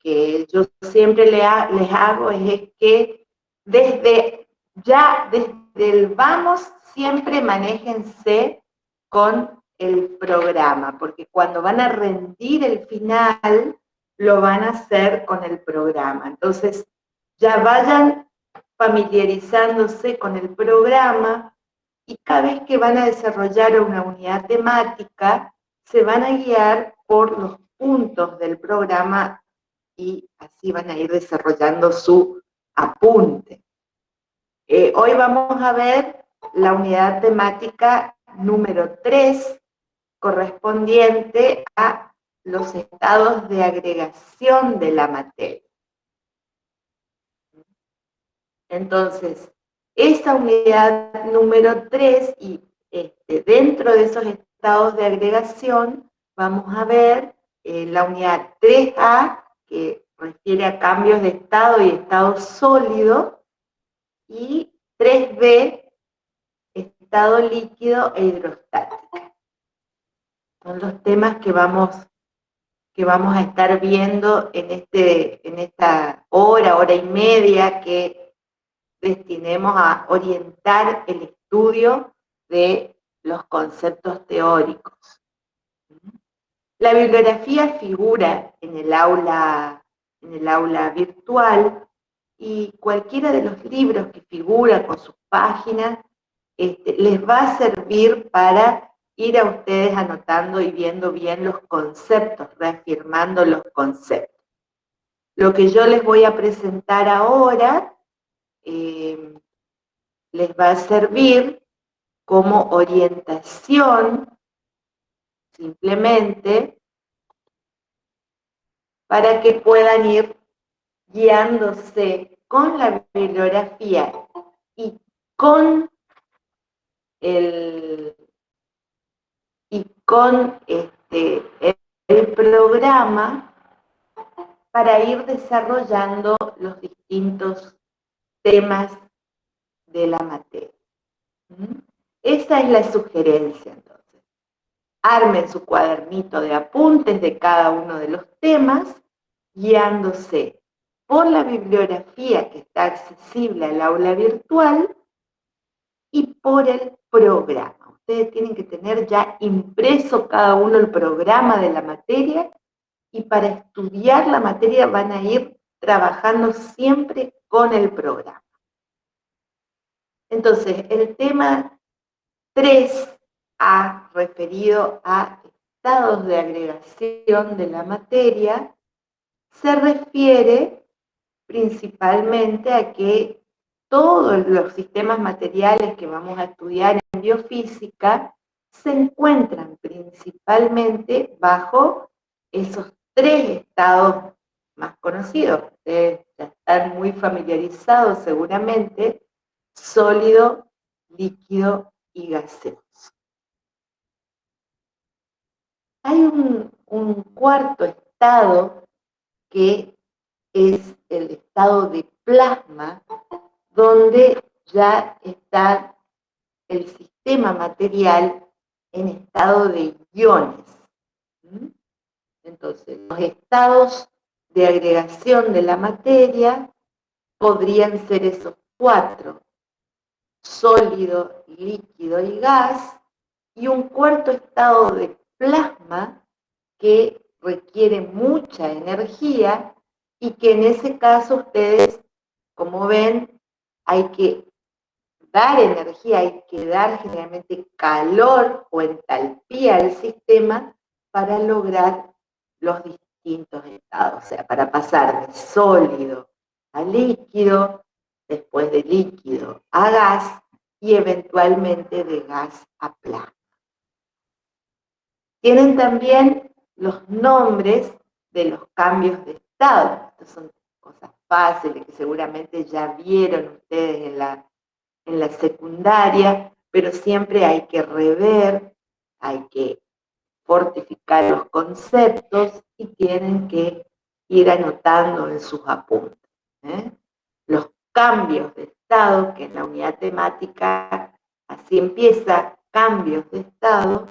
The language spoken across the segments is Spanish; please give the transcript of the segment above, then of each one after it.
que yo siempre les hago es que desde el vamos, siempre manéjense con el programa, porque cuando van a rendir el final, lo van a hacer con el programa. Entonces, ya vayan familiarizándose con el programa y cada vez que van a desarrollar una unidad temática, se van a guiar por los puntos del programa y así van a ir desarrollando su apunte. Hoy vamos a ver la unidad temática número 3, correspondiente a los estados de agregación de la materia. Entonces, esa unidad número 3 y dentro de esos estados de agregación vamos a ver la unidad 3A, que refiere a cambios de estado y estado sólido, y 3B, estado líquido e hidrostática. Son los temas que vamos a estar viendo en esta hora y media que destinemos a orientar el estudio de los conceptos teóricos. La bibliografía figura en el aula virtual y cualquiera de los libros que figura con sus páginas les va a servir para ir a ustedes anotando y viendo bien los conceptos, reafirmando los conceptos. Lo que yo les voy a presentar ahora les va a servir como orientación simplemente para que puedan ir guiándose con la bibliografía y con el programa para ir desarrollando los distintos temas de la materia. Esa es la sugerencia, entonces. Armen su cuadernito de apuntes de cada uno de los temas, guiándose por la bibliografía que está accesible al aula virtual y por el programa. Ustedes tienen que tener ya impreso cada uno el programa de la materia y para estudiar la materia van a ir trabajando siempre con el programa. Entonces, el tema 3A, referido a estados de agregación de la materia, se refiere principalmente a que todos los sistemas materiales que vamos a estudiar en biofísica se encuentran principalmente bajo esos 3 estados más conocidos. Ustedes ya están muy familiarizados seguramente: sólido, líquido y gaseoso. Hay un cuarto estado que es el estado de plasma, donde ya está el sistema material en estado de iones. Entonces, los estados de agregación de la materia podrían ser esos 4: sólido, líquido y gas, y un cuarto estado de plasma que requiere mucha energía y que en ese caso ustedes, como ven, hay que dar energía, hay que dar generalmente calor o entalpía al sistema para lograr los distintos estados, o sea, para pasar de sólido a líquido, después de líquido a gas y eventualmente de gas a plasma. Tienen también los nombres de los cambios de estado. Estas son cosas fáciles que seguramente ya vieron ustedes en la secundaria, pero siempre hay que rever, hay que fortificar los conceptos y tienen que ir anotando en sus apuntes. Los cambios de estado, que en la unidad temática así empieza: cambios de estado.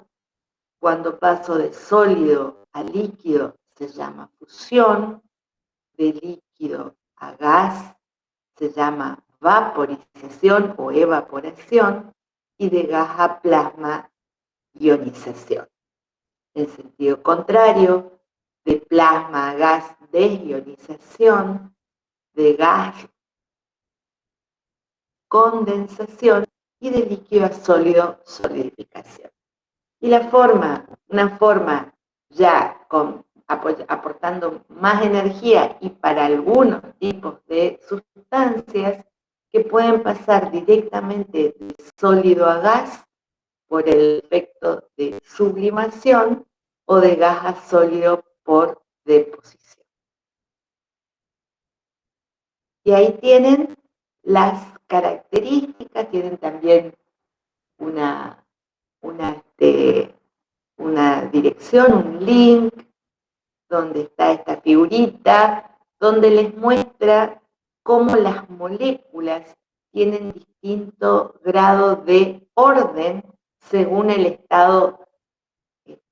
Cuando paso de sólido a líquido se llama fusión. de líquido a gas se llama vaporización o evaporación, y de gas a plasma, ionización. En sentido contrario, de plasma a gas, desionización, de gas, condensación, y de líquido a sólido, solidificación. Y una forma ya aportando más energía y para algunos tipos de sustancias que pueden pasar directamente de sólido a gas por el efecto de sublimación o de gas a sólido por deposición. Y ahí tienen las características, tienen también una, una, una dirección, un link, donde está esta figurita, donde les muestra cómo las moléculas tienen distinto grado de orden según el estado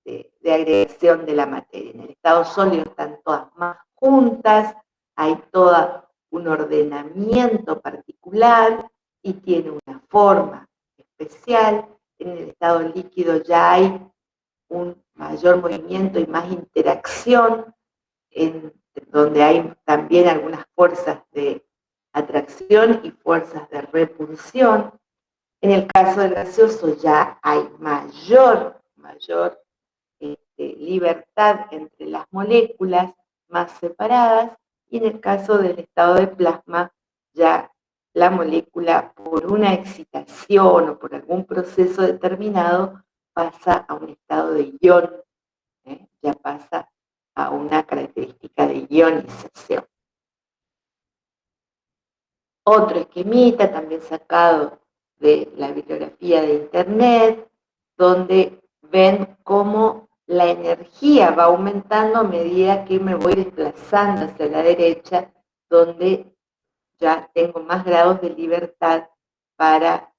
de agregación de la materia. En el estado sólido están todas más juntas, hay todo un ordenamiento particular y tiene una forma especial. En el estado líquido ya hay un mayor movimiento y más interacción, en donde hay también algunas fuerzas de atracción y fuerzas de repulsión. En el caso del gaseoso ya hay mayor libertad entre las moléculas más separadas, y en el caso del estado de plasma ya la molécula, por una excitación o por algún proceso determinado, pasa a un estado de ion, ya pasa a una característica de ionización. Otro esquemita también sacado de la bibliografía de internet, donde ven cómo la energía va aumentando a medida que me voy desplazando hacia la derecha, donde ya tengo más grados de libertad para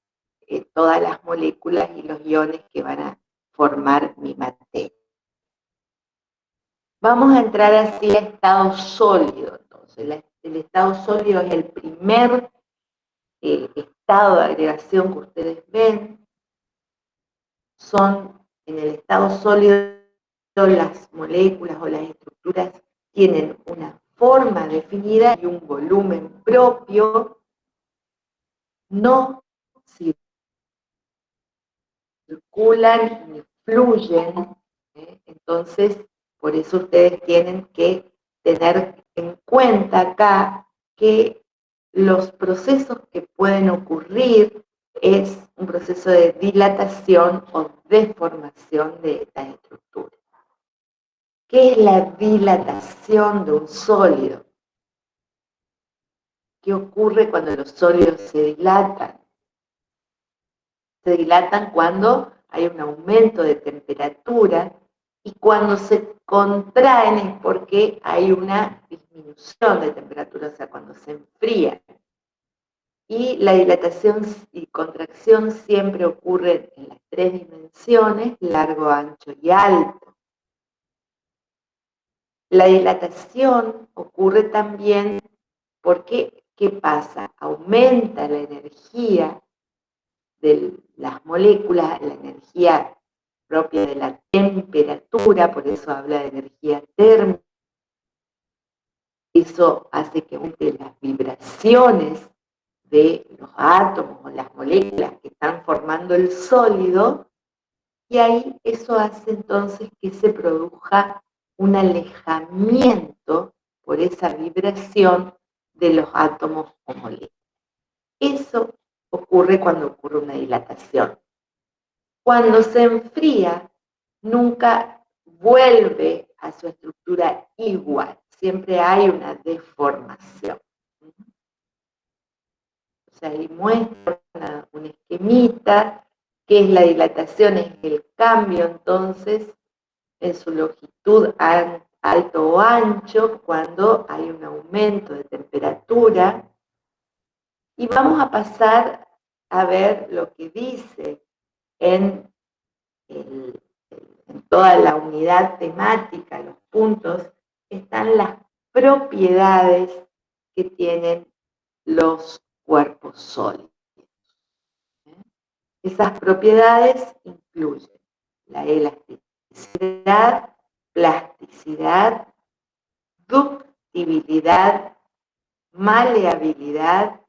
todas las moléculas y los iones que van a formar mi materia. Vamos a entrar así a estado sólido. Entonces, el estado sólido es el primer estado de agregación que ustedes ven. Son en el estado sólido, las moléculas o las estructuras tienen una forma definida y un volumen propio, no circulan ni fluyen, entonces por eso ustedes tienen que tener en cuenta acá que los procesos que pueden ocurrir es un proceso de dilatación o deformación de estas estructuras. ¿Qué es la dilatación de un sólido? ¿Qué ocurre cuando los sólidos se dilatan? Se dilatan cuando hay un aumento de temperatura, y cuando se contraen es porque hay una disminución de temperatura, o sea, cuando se enfrían. Y la dilatación y contracción siempre ocurren en las tres dimensiones, largo, ancho y alto. La dilatación ocurre también porque, ¿qué pasa? Aumenta la energía de las moléculas, la energía propia de la temperatura, por eso habla de energía térmica. Eso hace que aumenten las vibraciones de los átomos o las moléculas que están formando el sólido, y ahí eso hace entonces que se produzca un alejamiento por esa vibración de los átomos o moléculas. Eso ocurre cuando ocurre una dilatación. Cuando se enfría, nunca vuelve a su estructura igual, siempre hay una deformación. O sea, ahí muestra un esquemita, que es la dilatación, es el cambio entonces en su longitud alto o ancho cuando hay un aumento de temperatura. Y vamos a pasar a ver lo que dice en toda la unidad temática, los puntos, están las propiedades que tienen los cuerpos sólidos. Esas propiedades incluyen la elasticidad, plasticidad, ductibilidad, maleabilidad,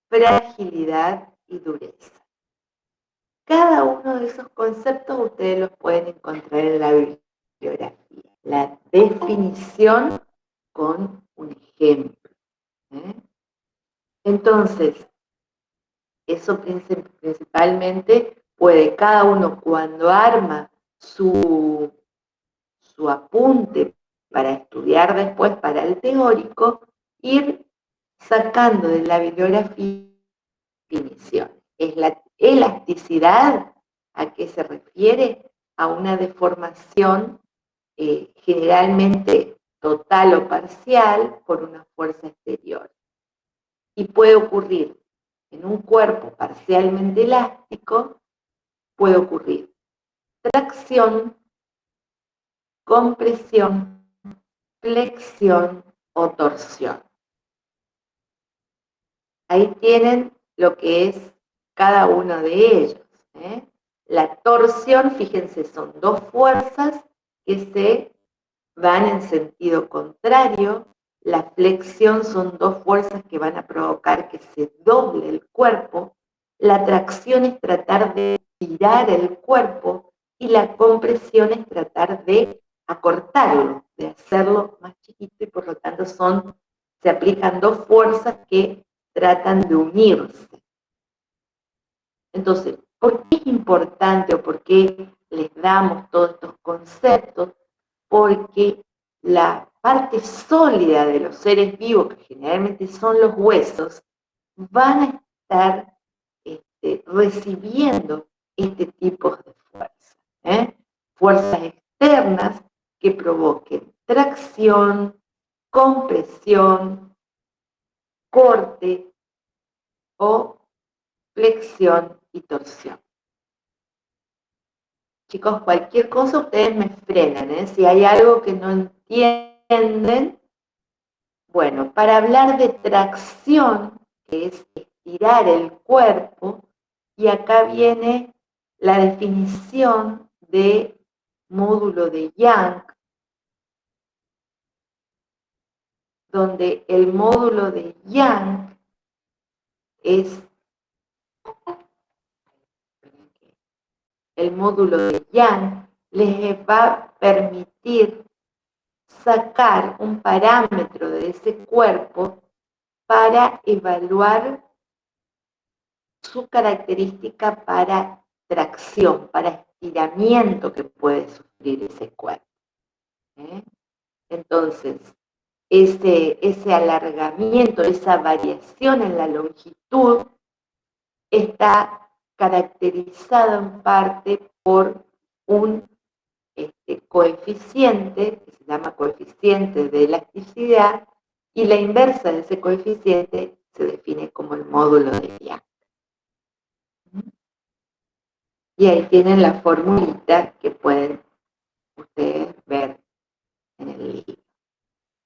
fragilidad y dureza. Cada uno de esos conceptos ustedes los pueden encontrar en la bibliografía. La definición con un ejemplo. Entonces, eso principalmente puede cada uno cuando arma su apunte para estudiar después para el teórico, ir sacando de la bibliografía definiciones. Es la elasticidad, ¿a qué se refiere? A una deformación generalmente total o parcial por una fuerza exterior. Y puede ocurrir en un cuerpo parcialmente elástico, puede ocurrir tracción, compresión, flexión o torsión. Ahí tienen lo que es cada uno de ellos. La torsión, fíjense, son dos fuerzas que se van en sentido contrario. La flexión son dos fuerzas que van a provocar que se doble el cuerpo. La tracción es tratar de tirar el cuerpo y la compresión es tratar de acortarlo, de hacerlo más chiquito y por lo tanto se aplican dos fuerzas que tratan de unirse. Entonces, ¿por qué es importante o por qué les damos todos estos conceptos? Porque la parte sólida de los seres vivos, que generalmente son los huesos, van a estar recibiendo este tipo de fuerzas. Fuerzas externas que provoquen tracción, compresión, corte o flexión y torsión. Chicos, cualquier cosa ustedes me frenan, Si hay algo que no entienden, bueno, para hablar de tracción, que es estirar el cuerpo, y acá viene la definición de módulo de Young, donde el módulo de Young es el módulo de Young les va a permitir sacar un parámetro de ese cuerpo para evaluar su característica para tracción, para estiramiento que puede sufrir ese cuerpo. Entonces, ese alargamiento, esa variación en la longitud está caracterizada en parte por un coeficiente, que se llama coeficiente de elasticidad, y la inversa de ese coeficiente se define como el módulo de Young. Y ahí tienen la formulita que pueden ustedes ver en el libro.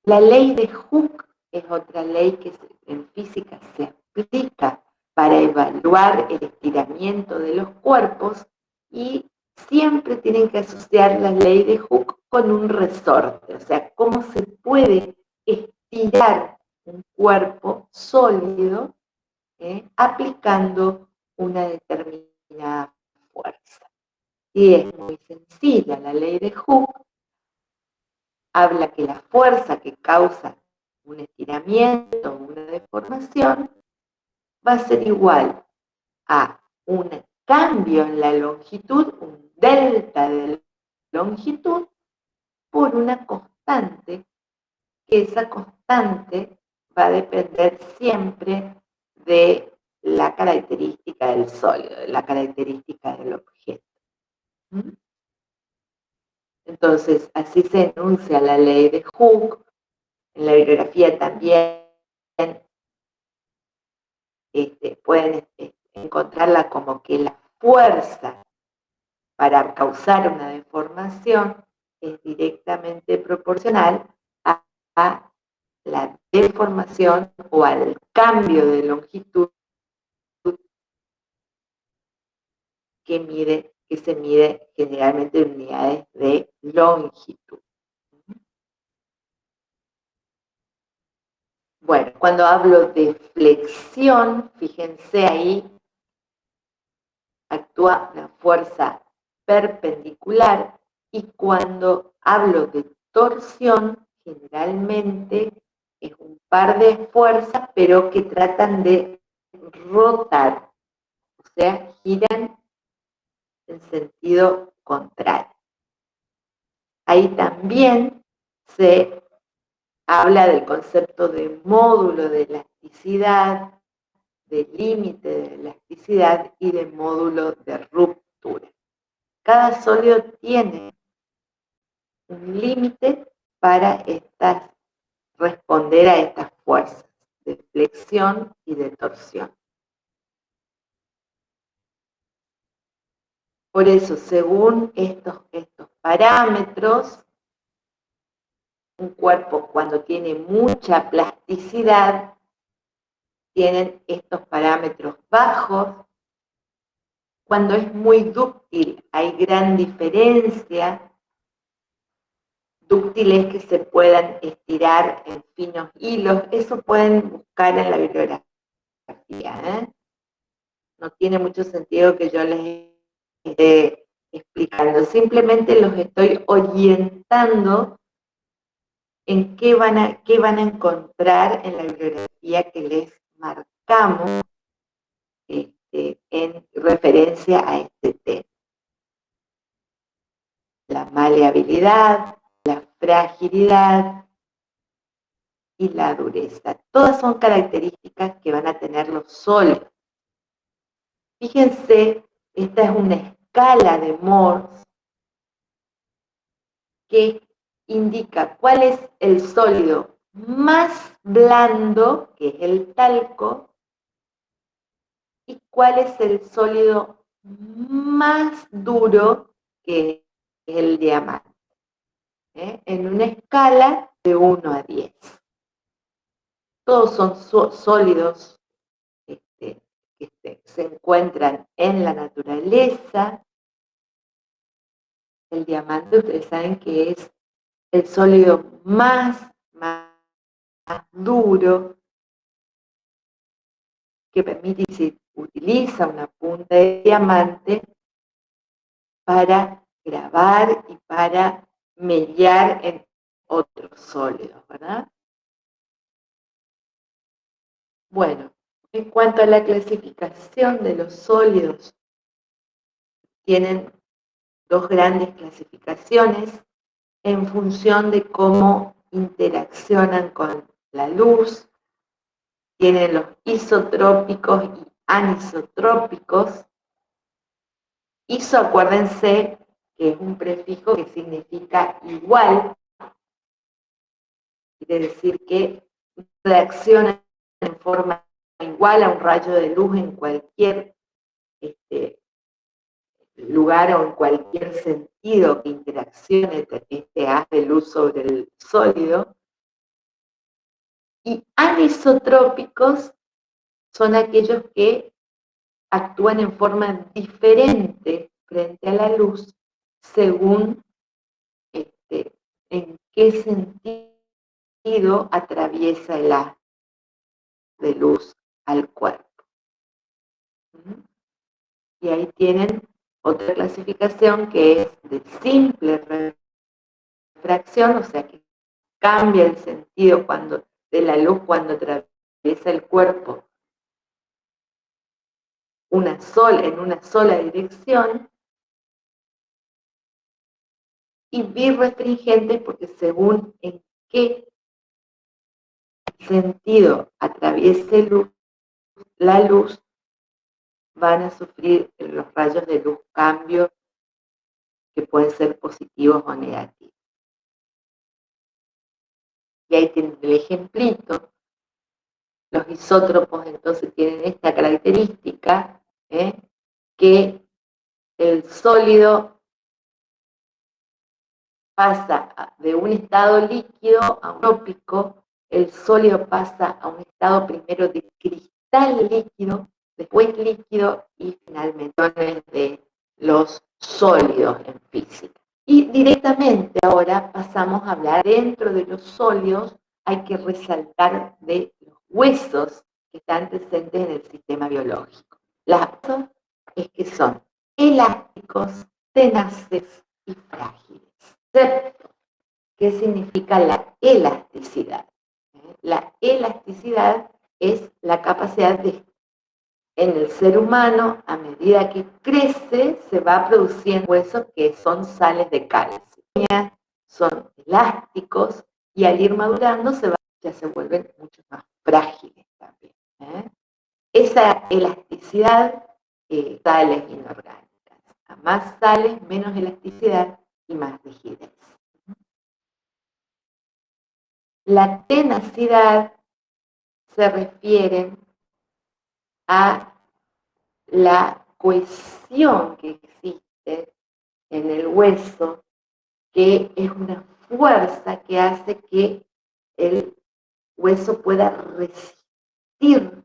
La ley de Hooke es otra ley que en física se aplica para evaluar el estiramiento de los cuerpos y siempre tienen que asociar la ley de Hooke con un resorte, o sea, cómo se puede estirar un cuerpo sólido aplicando una determinada fuerza. Y es muy sencilla, la ley de Hooke habla que la fuerza que causa un estiramiento o una deformación va a ser igual a un cambio en la longitud, un delta de longitud, por una constante, que esa constante va a depender siempre de la característica del sólido, de la característica del objeto. Entonces, así se enuncia la ley de Hooke. En la bibliografía también pueden encontrarla como que la fuerza para causar una deformación es directamente proporcional a deformación o al cambio de longitud que se mide generalmente en unidades de longitud. Bueno, cuando hablo de flexión, fíjense ahí, actúa la fuerza perpendicular, y cuando hablo de torsión, generalmente es un par de fuerzas, pero que tratan de rotar, o sea, giran en sentido contrario. Ahí también se habla del concepto de módulo de elasticidad, de límite de elasticidad y de módulo de ruptura. Cada sólido tiene un límite para responder a estas fuerzas de flexión y de torsión. Por eso, según estos parámetros, un cuerpo cuando tiene mucha plasticidad, tienen estos parámetros bajos. Cuando es muy dúctil, hay gran diferencia. Dúctiles que se puedan estirar en finos hilos, eso pueden buscar en la bibliografía, ¿eh? No tiene mucho sentido que yo les esté explicando, simplemente los estoy orientando en qué van a encontrar en la bibliografía que les marcamos en referencia a este tema. La maleabilidad, la fragilidad y la dureza. Todas son características que van a tener los sólidos. Fíjense, esta es una escala de Morse que indica cuál es el sólido más blando, que es el talco, y cuál es el sólido más duro, que es el diamante, en una escala de 1 a 10. Todos son sólidos que se encuentran en la naturaleza. El diamante, ustedes saben que es el sólido más duro, que permite y se utiliza una punta de diamante para grabar y para mellar en otros sólidos, ¿verdad? Bueno, en cuanto a la clasificación de los sólidos, tienen dos grandes clasificaciones en función de cómo interaccionan con la luz. Tienen los isotrópicos y anisotrópicos. Iso, acuérdense que es un prefijo que significa igual, quiere decir que reaccionan en forma igual a un rayo de luz en cualquier lugar o en cualquier sentido que interaccione este haz de luz sobre el sólido. Y anisotrópicos son aquellos que actúan en forma diferente frente a la luz según en qué sentido atraviesa el haz de luz al cuerpo. Y ahí tienen otra clasificación que es de simple refracción, o sea que cambia el sentido de la luz cuando atraviesa el cuerpo en una sola dirección, y birrefringentes porque según en qué sentido atraviese la luz, van a sufrir los rayos de luz cambios que pueden ser positivos o negativos. Y ahí tienen el ejemplito. Los isótropos entonces tienen esta característica, que el sólido pasa de un estado líquido a un trópico el sólido pasa a un estado primero de cristal líquido, después líquido y finalmente de los sólidos en física. Y directamente ahora pasamos a hablar dentro de los sólidos, hay que resaltar de los huesos que están presentes en el sistema biológico. Las cosas es que son elásticos, tenaces y frágiles. ¿Qué significa la elasticidad? La elasticidad es la capacidad de, en el ser humano, a medida que crece, se va produciendo huesos que son sales de calcio. Son elásticos y al ir madurando ya se vuelven mucho más frágiles también. Esa elasticidad, sales inorgánicas. A más sales, menos elasticidad y más rigidez. La tenacidad se refiere a la cohesión que existe en el hueso, que es una fuerza que hace que el hueso pueda resistir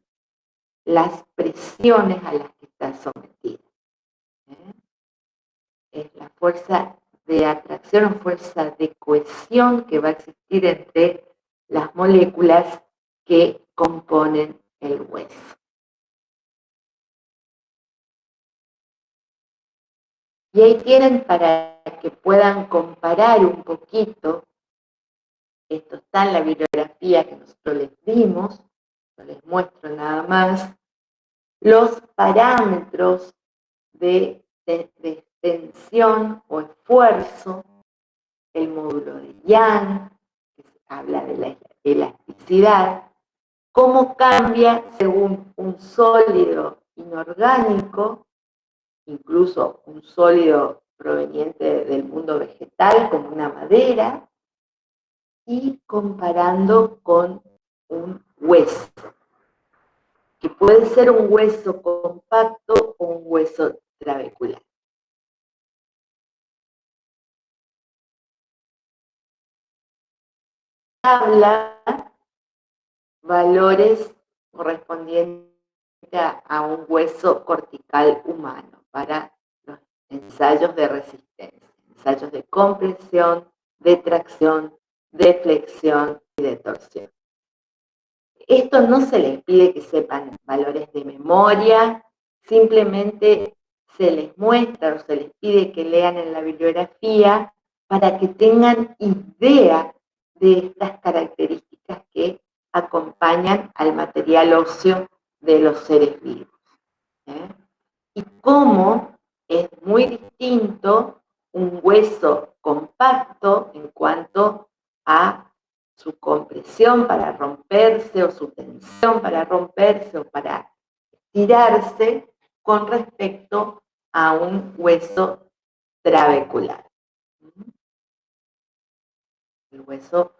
las presiones a las que está sometido. Es la fuerza de atracción o fuerza de cohesión que va a existir entre las moléculas que componen el hueso. Y ahí tienen para que puedan comparar un poquito, esto está en la bibliografía que nosotros les dimos, no les muestro nada más, los parámetros de tensión o esfuerzo, el módulo de Young, que habla de la elasticidad, cómo cambia según un sólido inorgánico, incluso un sólido proveniente del mundo vegetal, como una madera, y comparando con un hueso, que puede ser un hueso compacto o un hueso trabecular. Habla valores correspondientes a un hueso cortical humano para los ensayos de resistencia, ensayos de compresión, de tracción, de flexión y de torsión. Esto no se les pide que sepan valores de memoria, simplemente se les muestra o se les pide que lean en la bibliografía para que tengan idea de estas características que acompañan al material óseo de los seres vivos. Y cómo es muy distinto un hueso compacto en cuanto a su compresión para romperse o su tensión para romperse o para estirarse con respecto a un hueso trabecular. El hueso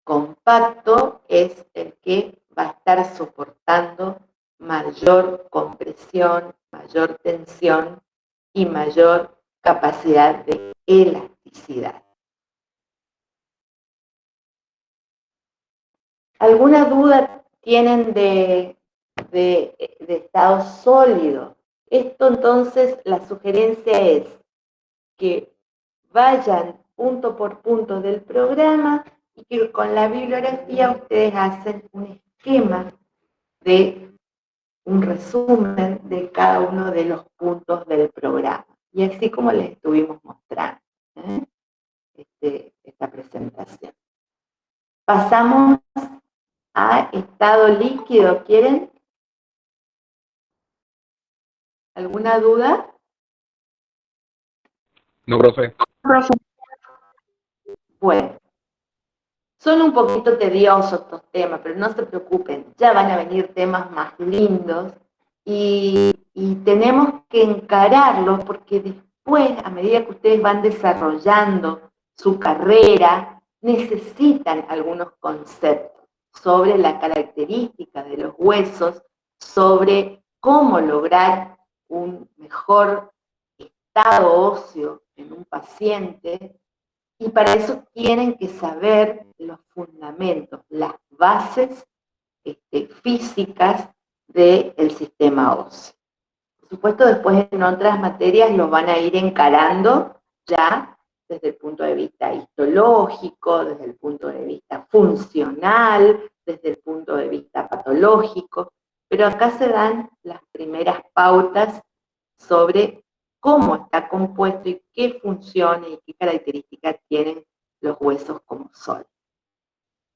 compacto es el que va a estar soportando mayor compresión, mayor tensión y mayor capacidad de elasticidad. ¿Alguna duda tienen de estado sólido? Esto entonces, la sugerencia es que vayan punto por punto del programa y que con la bibliografía ustedes hacen un esquema de un resumen de cada uno de los puntos del programa. Y así como les estuvimos mostrando esta presentación. Pasamos a estado líquido. ¿Quieren? ¿Alguna duda? No, profe. Bueno, son un poquito tediosos estos temas, pero no se preocupen, ya van a venir temas más lindos y tenemos que encararlos porque después, a medida que ustedes van desarrollando su carrera, necesitan algunos conceptos sobre la característica de los huesos, sobre cómo lograr un mejor estado óseo en un paciente. Y para eso tienen que saber los fundamentos, las bases físicas del sistema óseo. Por supuesto, después en otras materias lo van a ir encarando ya desde el punto de vista histológico, desde el punto de vista funcional, desde el punto de vista patológico, pero acá se dan las primeras pautas sobre cómo está compuesto y qué funciones y qué características tienen los huesos como son.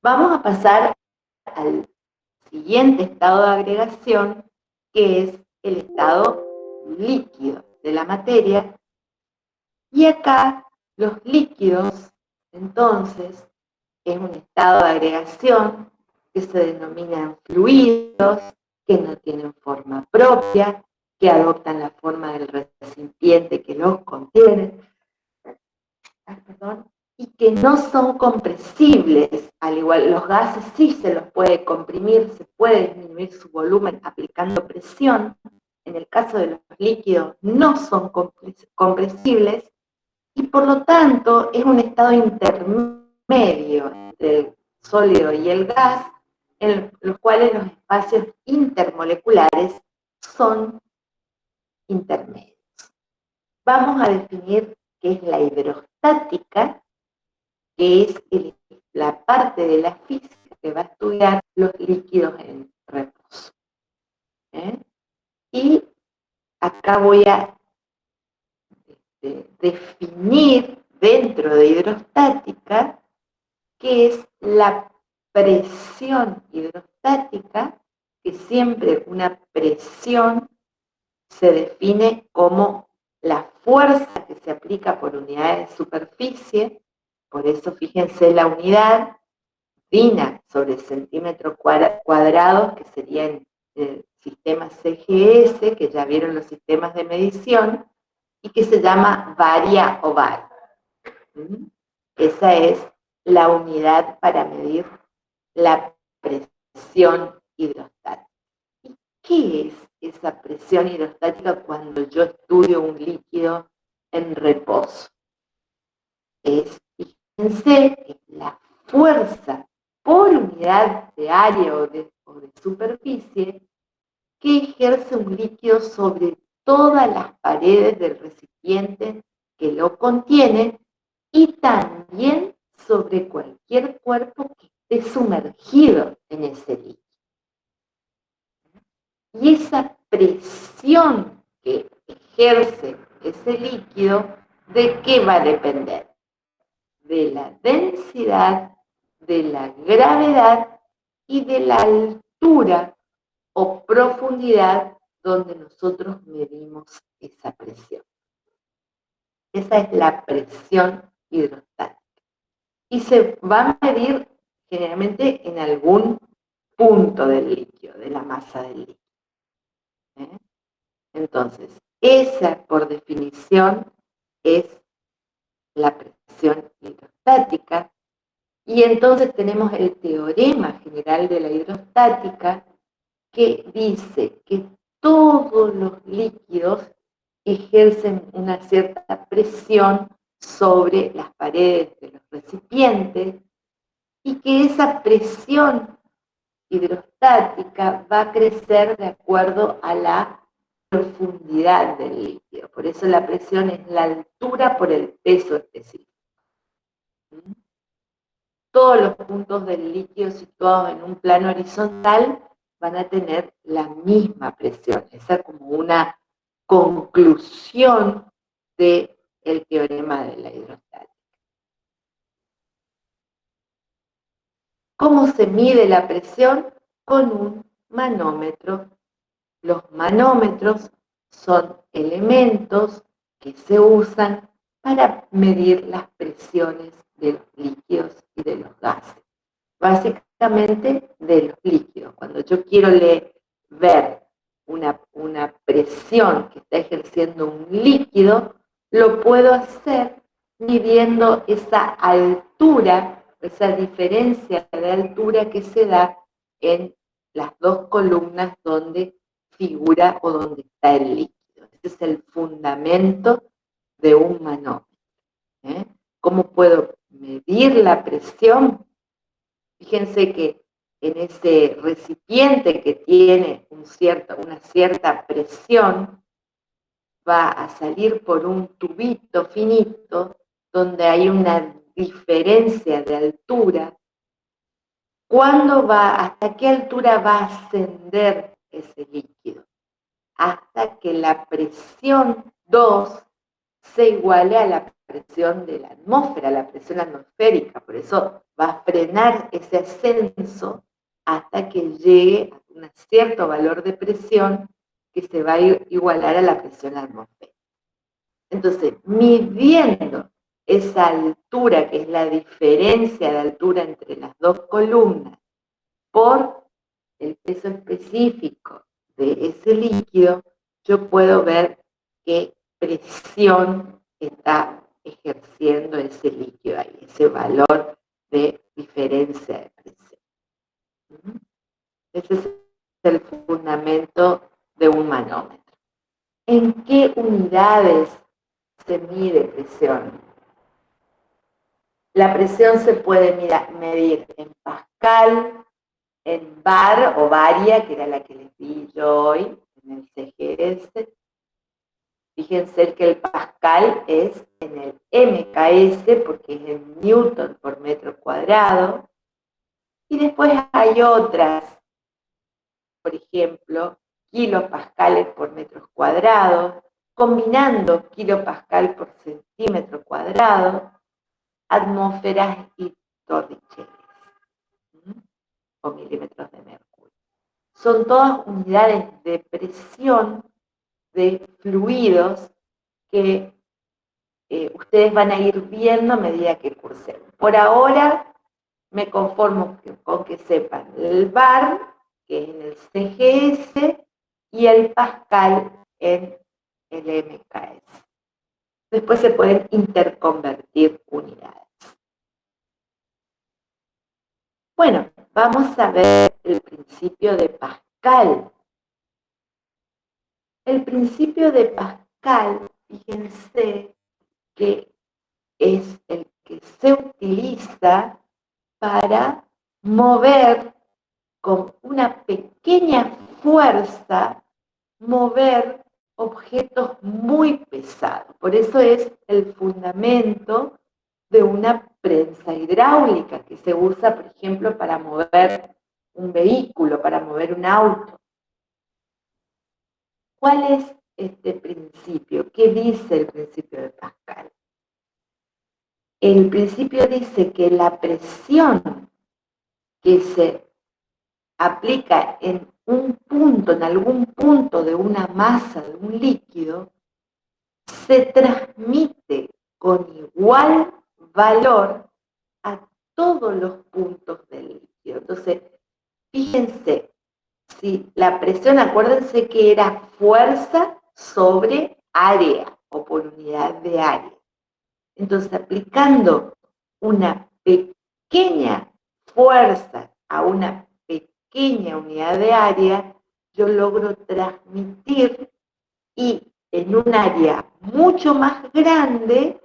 Vamos a pasar al siguiente estado de agregación, que es el estado líquido de la materia. Y acá los líquidos, entonces, es un estado de agregación que se denominan fluidos, que no tienen forma propia, que adoptan la forma del recipiente que los contiene, y que no son compresibles. Al igual, los gases sí se los puede comprimir, se puede disminuir su volumen aplicando presión. En el caso de los líquidos no son compresibles y por lo tanto es un estado intermedio entre el sólido y el gas, en los cuales los espacios intermoleculares son intermedios. Vamos a definir qué es la hidrostática, que es la parte de la física que va a estudiar los líquidos en reposo. Y acá voy a definir dentro de hidrostática qué es la presión hidrostática, que siempre una presión se define como la fuerza que se aplica por unidad de superficie. Por eso fíjense la unidad, DINA sobre centímetro cuadrado, que sería en el sistema CGS, que ya vieron los sistemas de medición, y que se llama varia o bar. Esa es la unidad para medir la presión hidrostática. ¿Y qué es esa presión hidrostática cuando yo estudio un líquido en reposo? Fíjense, la fuerza por unidad de área o de superficie que ejerce un líquido sobre todas las paredes del recipiente que lo contiene y también sobre cualquier cuerpo que esté sumergido en ese líquido. Y esa presión que ejerce ese líquido, ¿de qué va a depender? De la densidad, de la gravedad y de la altura o profundidad donde nosotros medimos esa presión. Esa es la presión hidrostática. Y se va a medir generalmente en algún punto del líquido, de la masa del líquido. Entonces, esa por definición es la presión hidrostática. Y entonces tenemos el teorema general de la hidrostática que dice que todos los líquidos ejercen una cierta presión sobre las paredes de los recipientes y que esa presión hidrostática va a crecer de acuerdo a la profundidad del líquido. Por eso la presión es la altura por el peso específico. Todos los puntos del líquido situados en un plano horizontal van a tener la misma presión. Esa es como una conclusión del teorema de la hidrostática. ¿Cómo se mide la presión? Con un manómetro. Los manómetros son elementos que se usan para medir las presiones de los líquidos y de los gases. Básicamente de los líquidos. Cuando yo quiero ver una presión que está ejerciendo un líquido, lo puedo hacer midiendo esa altura, esa diferencia de altura que se da en las dos columnas donde figura o donde está el líquido. Ese es el fundamento de un manómetro. ¿Cómo puedo medir la presión? Fíjense que en ese recipiente que tiene una cierta presión, va a salir por un tubito finito donde hay una diferencia de altura. ¿Hasta qué altura va a ascender ese líquido? Hasta que la presión 2 se iguale a la presión de la atmósfera, la presión atmosférica. Por eso va a frenar ese ascenso hasta que llegue a un cierto valor de presión que se va a igualar a la presión atmosférica. Entonces, midiendo esa altura, que es la diferencia de altura entre las dos columnas, por el peso específico de ese líquido, yo puedo ver qué presión está ejerciendo ese líquido ahí, ese valor de diferencia de presión. Ese es el fundamento de un manómetro. ¿En qué unidades se mide presión? La presión se puede medir en pascal, en bar o varia, que era la que les di yo hoy, en el CGS. Fíjense que el pascal es en el MKS, porque es en newton por metro cuadrado. Y después hay otras, por ejemplo, kilopascales por metros cuadrados, combinando kilopascal por centímetro cuadrado, atmósferas y torricheles, o milímetros de mercurio. Son todas unidades de presión de fluidos que ustedes van a ir viendo a medida que cursen. Por ahora me conformo con que sepan el bar, que es en el CGS, y el pascal en el MKS. Después se pueden interconvertir unidades. Bueno, vamos a ver el principio de Pascal. El principio de Pascal, fíjense que es el que se utiliza para mover con una pequeña fuerza, mover objetos muy pesados. Por eso es el fundamento de una prensa hidráulica que se usa, por ejemplo, para mover un vehículo, para mover un auto. ¿Cuál es este principio? ¿Qué dice el principio de Pascal? El principio dice que la presión que se aplica en un punto, en algún punto de una masa, de un líquido, se transmite con igual valor a todos los puntos del líquido. Entonces, fíjense, si la presión, acuérdense que era fuerza sobre área o por unidad de área. Entonces, aplicando una pequeña fuerza a una pequeña unidad de área, yo logro transmitir y en un área mucho más grande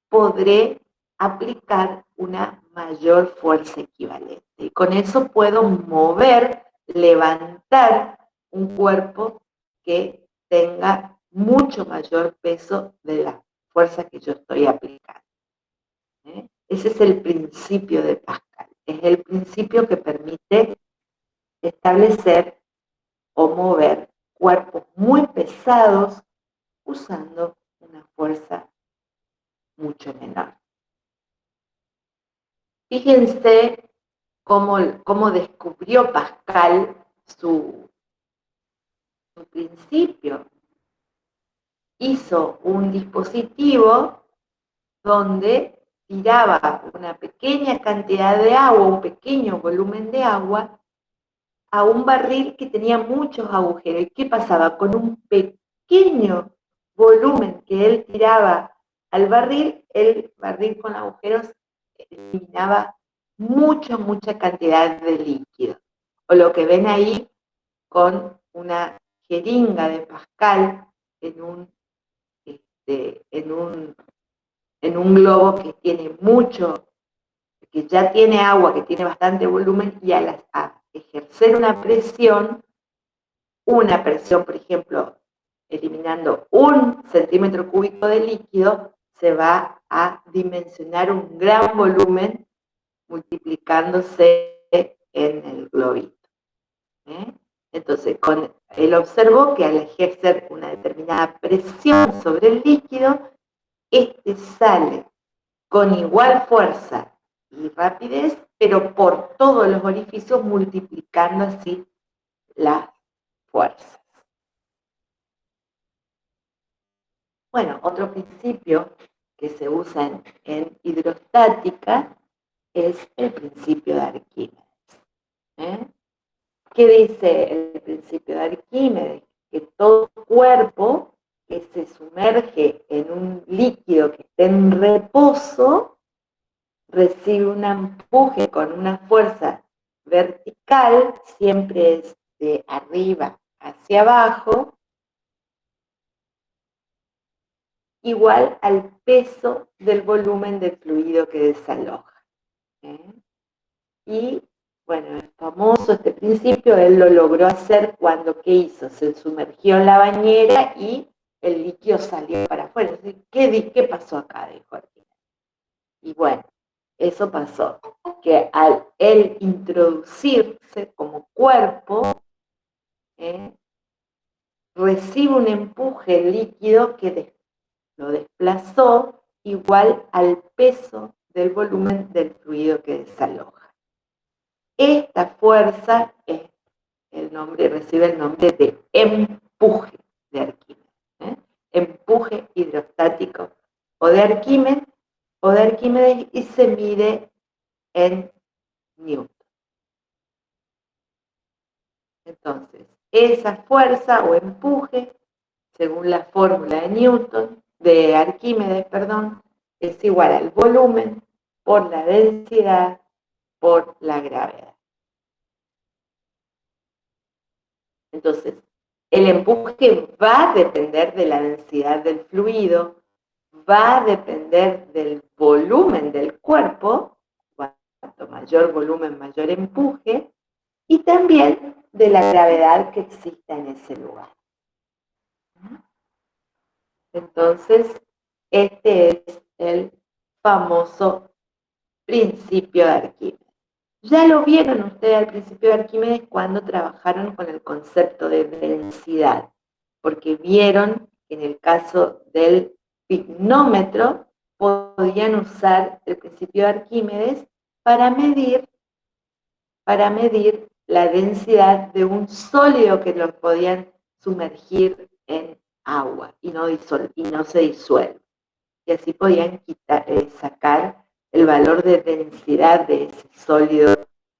podré aplicar una mayor fuerza equivalente. Y con eso puedo mover, levantar un cuerpo que tenga mucho mayor peso de la fuerza que yo estoy aplicando. Ese es el principio de Pascal. Es el principio que permite establecer o mover cuerpos muy pesados usando una fuerza mucho menor. Fíjense cómo descubrió Pascal su principio. Hizo un dispositivo donde tiraba una pequeña cantidad de agua, un pequeño volumen de agua, a un barril que tenía muchos agujeros. ¿Y qué pasaba? Con un pequeño volumen que él tiraba al barril, el barril con agujeros eliminaba mucha cantidad de líquido. O lo que ven ahí con una jeringa de Pascal en un globo que tiene mucho, que ya tiene agua, que tiene bastante volumen, y a ejercer una presión, por ejemplo, eliminando 1 cm³ de líquido, se va a dimensionar un gran volumen multiplicándose en el globito. Entonces, él observó que al ejercer una determinada presión sobre el líquido, este sale con igual fuerza y rapidez, pero por todos los orificios, multiplicando así las fuerzas. Bueno, otro principio que se usa en hidrostática es el principio de Arquímedes. ¿Qué dice el principio de Arquímedes? Que todo cuerpo que se sumerge en un líquido que esté en reposo recibe un empuje con una fuerza vertical, siempre es de arriba hacia abajo, igual al peso del volumen del fluido que desaloja. Y bueno, es famoso este principio, él lo logró hacer cuando, ¿qué hizo? Se sumergió en la bañera y el líquido salió para afuera. ¿Qué pasó acá? Dijo Arquímedes. Y bueno, eso pasó, que al él introducirse como cuerpo, recibe un empuje líquido que lo desplazó igual al peso del volumen del fluido que desaloja. Esta fuerza recibe el nombre de empuje de Arquímedes. Empuje hidrostático o de Arquímedes, y se mide en Newton. Entonces, esa fuerza o empuje, según la fórmula de Arquímedes, es igual al volumen por la densidad por la gravedad. Entonces, el empuje va a depender de la densidad del fluido, va a depender del volumen del cuerpo, cuanto mayor volumen, mayor empuje, y también de la gravedad que exista en ese lugar. Entonces, este es el famoso principio de Arquímedes. Ya lo vieron ustedes al principio de Arquímedes cuando trabajaron con el concepto de densidad, porque vieron que en el caso del pignómetro podían usar el principio de Arquímedes para medir la densidad de un sólido que lo podían sumergir en agua y no se disuelve. Y así podían sacar el valor de densidad de ese sólido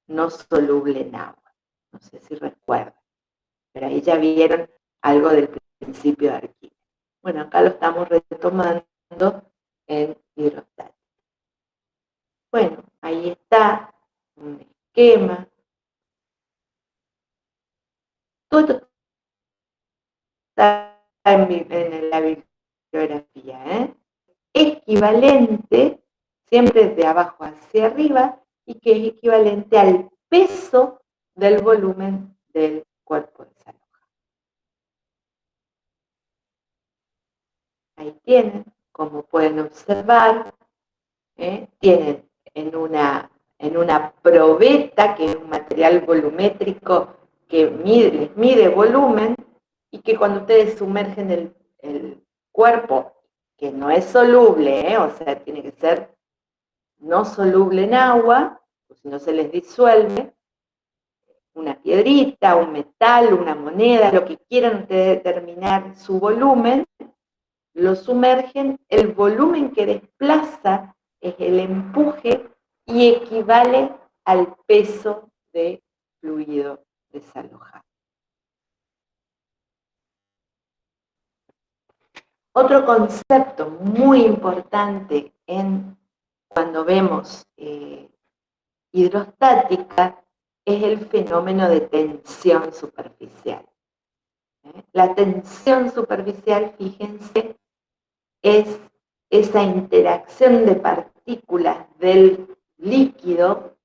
no soluble en agua. No sé si recuerdan, pero ahí ya vieron algo del principio de Arquímedes. Bueno, acá lo estamos retomando en hidrostática. Bueno, ahí está un esquema. Todo esto está en la bibliografía. Equivalente, siempre de abajo hacia arriba, y que es equivalente al peso del volumen del cuerpo desalojado. Ahí tienen, como pueden observar, tienen en una probeta, que es un material volumétrico que les mide volumen, y que cuando ustedes sumergen el cuerpo, que no es soluble, o sea, tiene que ser no soluble en agua, pues si no se les disuelve, una piedrita, un metal, una moneda, lo que quieran ustedes determinar su volumen, lo sumergen, el volumen que desplaza es el empuje y equivale al peso de fluido desalojado. Otro concepto muy importante cuando vemos hidrostática es el fenómeno de tensión superficial. La tensión superficial, fíjense, es esa interacción de partículas del líquido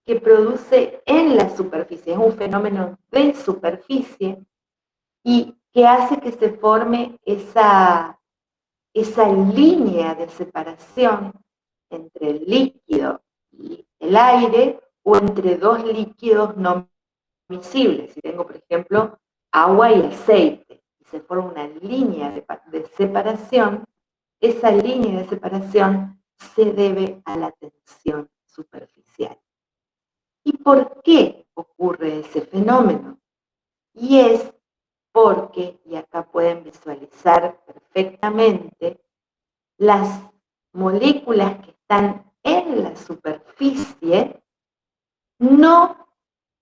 que produce en la superficie, es un fenómeno de superficie y que hace que se forme esa línea de separación entre el líquido y el aire o entre dos líquidos no miscibles. Si tengo, por ejemplo, agua y aceite, y se forma una línea de separación, esa línea de separación se debe a la tensión superficial. ¿Y por qué ocurre ese fenómeno? Y es porque, y acá pueden visualizar perfectamente, las moléculas que están en la superficie no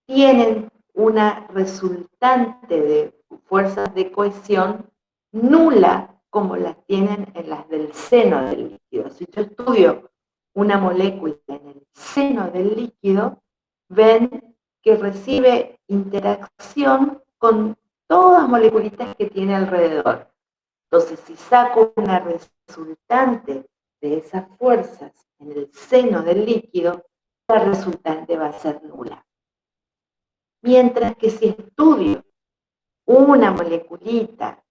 tienen una resultante de fuerzas de cohesión nula como las tienen en las del seno del líquido. Si yo estudio una molécula en el seno del líquido, ven que recibe interacción con todas las moleculitas que tiene alrededor. Entonces, si saco una resultante de esas fuerzas en el seno del líquido, la resultante va a ser nula. Mientras que si estudio una moleculita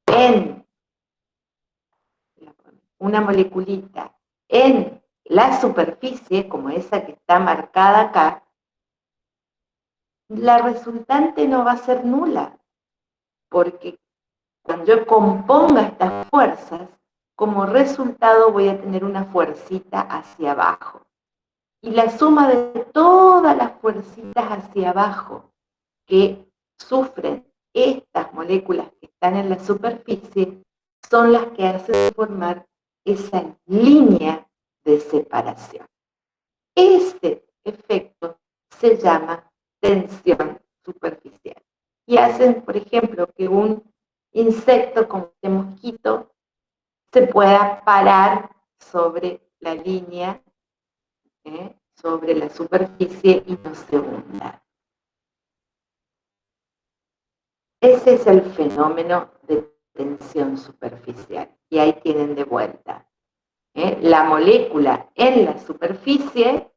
en la superficie, como esa que está marcada acá, la resultante no va a ser nula, porque cuando yo componga estas fuerzas, como resultado voy a tener una fuercita hacia abajo. Y la suma de todas las fuercitas hacia abajo que sufren estas moléculas que están en la superficie son las que hacen formar esa línea de separación. Este efecto se llama tensión superficial. Y hacen, por ejemplo, que un insecto como este mosquito se pueda parar sobre la línea, sobre la superficie y no se hunda. Ese es el fenómeno de tensión superficial. Y ahí tienen de vuelta. La molécula en la superficie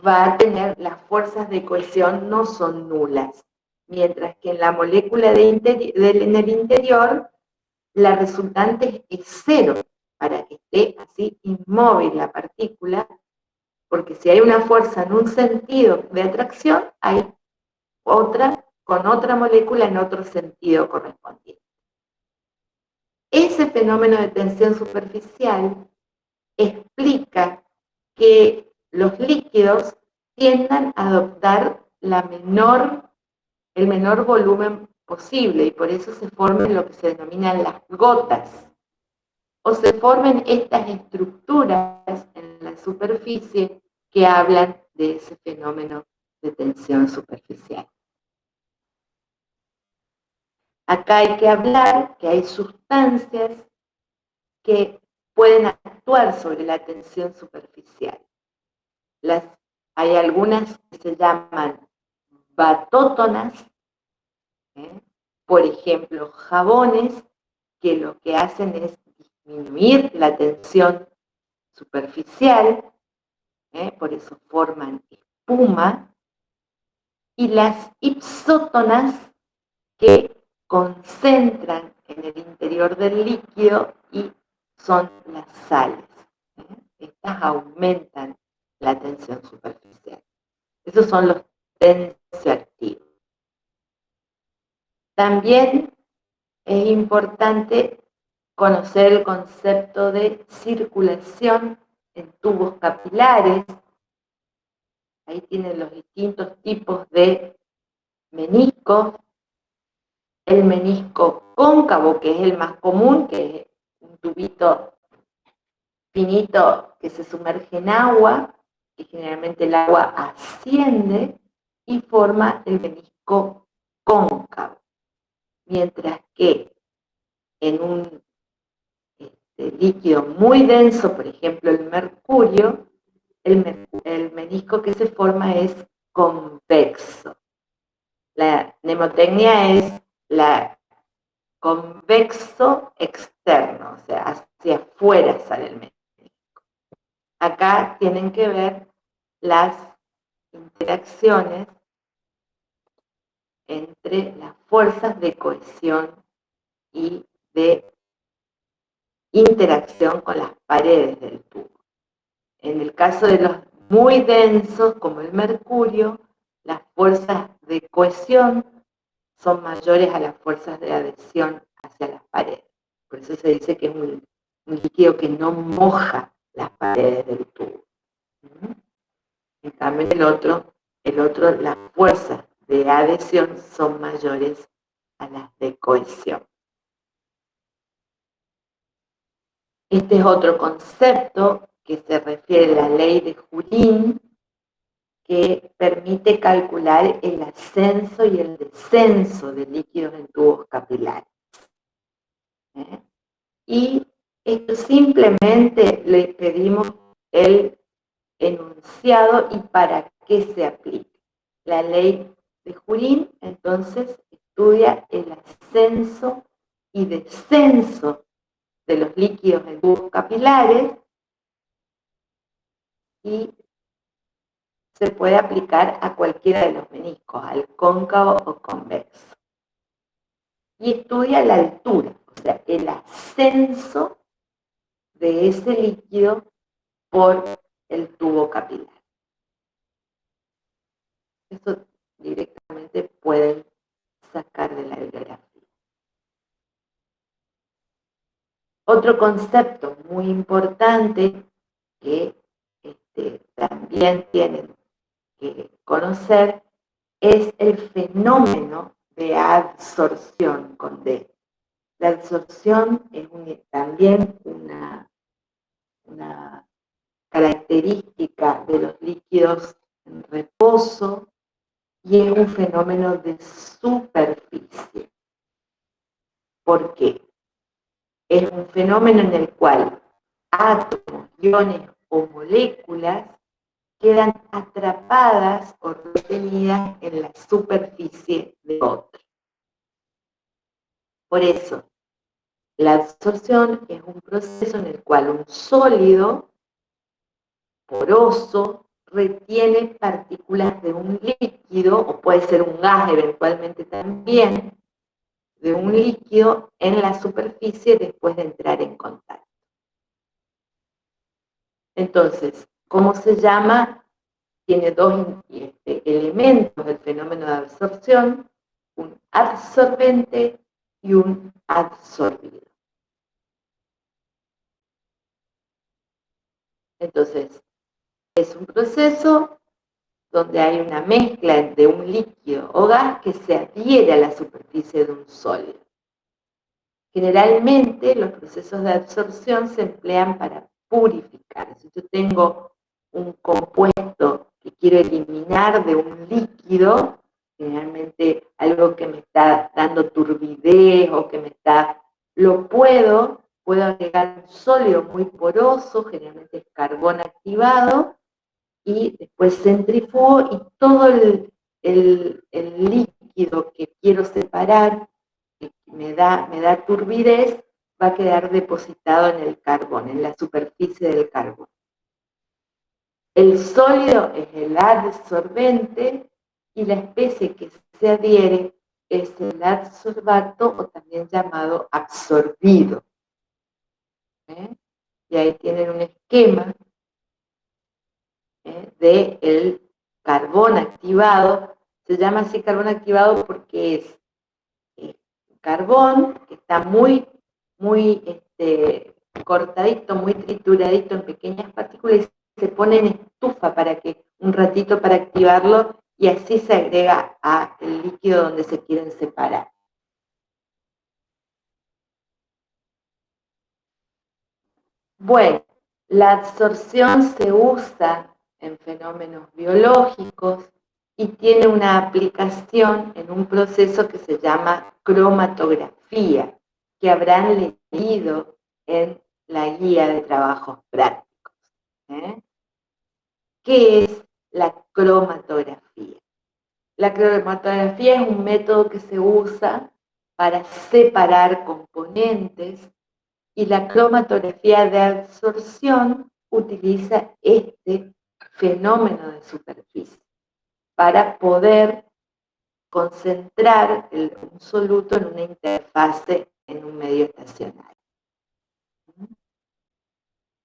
va a tener las fuerzas de cohesión no son nulas, mientras que en la molécula en el interior la resultante es cero, para que esté así inmóvil la partícula, porque si hay una fuerza en un sentido de atracción, hay otra con otra molécula en otro sentido correspondiente. Ese fenómeno de tensión superficial explica que los líquidos tiendan a adoptar el menor volumen posible y por eso se formen lo que se denominan las gotas o se formen estas estructuras en la superficie que hablan de ese fenómeno de tensión superficial. Acá hay que hablar que hay sustancias que pueden actuar sobre la tensión superficial. Hay algunas que se llaman batótonas, por ejemplo, jabones, que lo que hacen es disminuir la tensión superficial, por eso forman espuma, y las ipsótonas que concentran en el interior del líquido y son las sales. Estas aumentan la tensión superficial. Esos son los tensioactivos. También es importante conocer el concepto de circulación en tubos capilares. Ahí tienen los distintos tipos de meniscos. El menisco cóncavo, que es el más común, que es un tubito finito que se sumerge en agua, y generalmente el agua asciende y forma el menisco cóncavo. Mientras que en un líquido muy denso, por ejemplo el mercurio, el menisco que se forma es convexo. La mnemotecnia es la convexo externo, o sea, hacia afuera sale el menisco. Acá tienen que ver las interacciones entre las fuerzas de cohesión y de interacción con las paredes del tubo. En el caso de los muy densos, como el mercurio, las fuerzas de cohesión son mayores a las fuerzas de adhesión hacia las paredes. Por eso se dice que es un líquido que no moja las paredes del tubo. En cambio, el otro, las fuerzas de adhesión son mayores a las de cohesión. Este es otro concepto que se refiere a la ley de Julin, que permite calcular el ascenso y el descenso de líquidos en tubos capilares. Y esto simplemente le pedimos el enunciado y para qué se aplica. La ley de Julin, entonces, estudia el ascenso y descenso de los líquidos en tubos capilares y se puede aplicar a cualquiera de los meniscos, al cóncavo o convexo. Y estudia la altura, o sea, el ascenso de ese líquido por el tubo capilar. Eso directamente pueden sacar de la bibliografía. Otro concepto muy importante que también tienen que conocer es el fenómeno de adsorción con D. La adsorción es también una característica de los líquidos en reposo y es un fenómeno de superficie. ¿Por qué? Es un fenómeno en el cual átomos, iones o moléculas quedan atrapadas o retenidas en la superficie de otro. Por eso, la absorción es un proceso en el cual un sólido poroso retiene partículas de un líquido, o puede ser un gas eventualmente también, de un líquido en la superficie después de entrar en contacto. Entonces, ¿cómo se llama? Tiene dos elementos del fenómeno de absorción, un absorbente y un absorbido. Entonces, es un proceso donde hay una mezcla de un líquido o gas que se adhiere a la superficie de un sólido. Generalmente los procesos de absorción se emplean para purificar. Si yo tengo un compuesto que quiero eliminar de un líquido, generalmente algo que me está dando turbidez o que puedo agregar un sólido muy poroso, generalmente es carbón activado, y después centrifugo y todo el líquido que quiero separar, que me da turbidez, va a quedar depositado en el carbón, en la superficie del carbón. El sólido es el adsorbente y la especie que se adhiere es el adsorbato o también llamado absorbido. Y ahí tienen un esquema del carbón activado. Se llama así carbón activado porque es carbón que está muy cortadito, muy trituradito en pequeñas partículas y se pone en estufa para que un ratito para activarlo y así se agrega al líquido donde se quieren separar. Bueno, la absorción se usa en fenómenos biológicos y tiene una aplicación en un proceso que se llama cromatografía, que habrán leído en la guía de trabajos prácticos. ¿Qué es la cromatografía? La cromatografía es un método que se usa para separar componentes y la cromatografía de absorción utiliza este fenómeno de superficie. para poder concentrar un soluto en una interfase en un medio estacionario.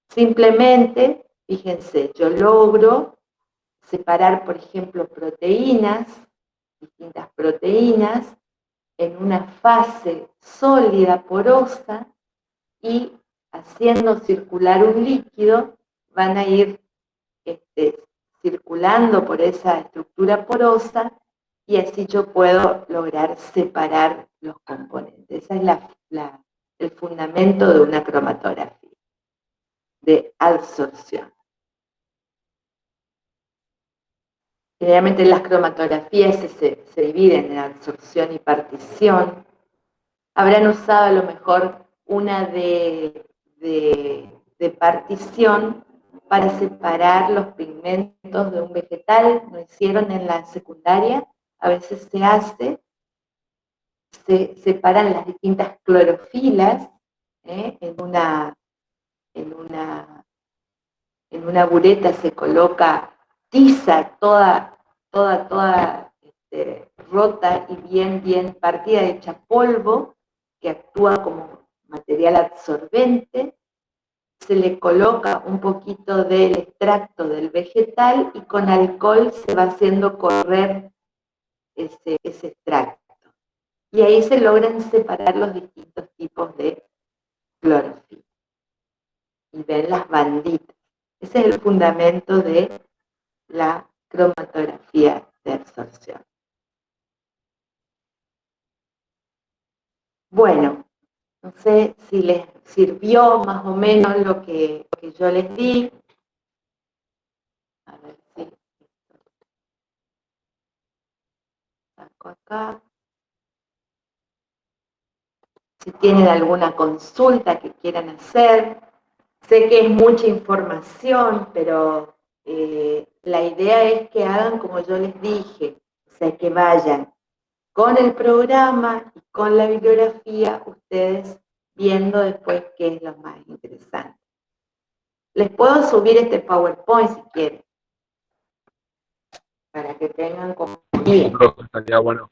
Simplemente, fíjense, yo logro separar, por ejemplo, proteínas, distintas proteínas, en una fase sólida, porosa, y haciendo circular un líquido, van a ir circulando por esa estructura porosa y así yo puedo lograr separar los componentes. Ese es el fundamento de una cromatografía, de absorción. Generalmente las cromatografías se dividen en absorción y partición. Habrán usado a lo mejor una de partición para separar los pigmentos de un vegetal. Lo hicieron en la secundaria, a veces se hace, se separan las distintas clorofilas en una bureta se coloca tiza toda rota y bien partida, hecha polvo, que actúa como material absorbente, se le coloca un poquito del extracto del vegetal y con alcohol se va haciendo correr ese extracto. Y ahí se logran separar los distintos tipos de clorofila. Y ven las banditas. Ese es el fundamento de la cromatografía de absorción. Bueno, no sé si les sirvió más o menos lo que yo les di. A ver si saco acá. Si tienen alguna consulta que quieran hacer. Sé que es mucha información, pero la idea es que hagan como yo les dije, o sea, que vayan con el programa y con la bibliografía, ustedes viendo después qué es lo más interesante. Les puedo subir este PowerPoint si quieren, para que tengan como guía. Estaría bueno.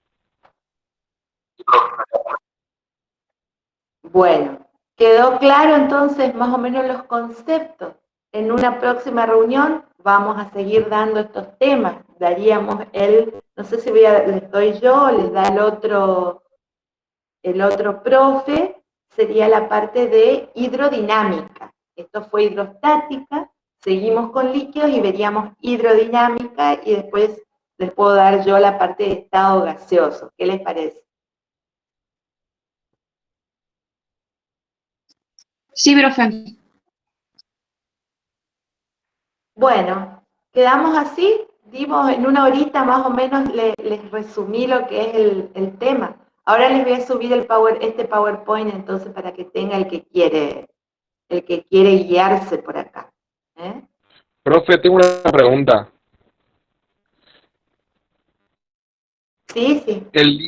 Bueno, ¿quedó claro entonces más o menos los conceptos? En una próxima reunión vamos a seguir dando estos temas. Daríamos no sé si les doy yo o les da el otro profe, sería la parte de hidrodinámica. Esto fue hidrostática, seguimos con líquidos y veríamos hidrodinámica y después les puedo dar yo la parte de estado gaseoso. ¿Qué les parece? Sí, profe. Bueno, quedamos así, dimos en una horita más o menos, les resumí lo que es el tema. Ahora les voy a subir este PowerPoint entonces para que tenga el que quiere guiarse por acá. Profe, tengo una pregunta. Sí, sí. El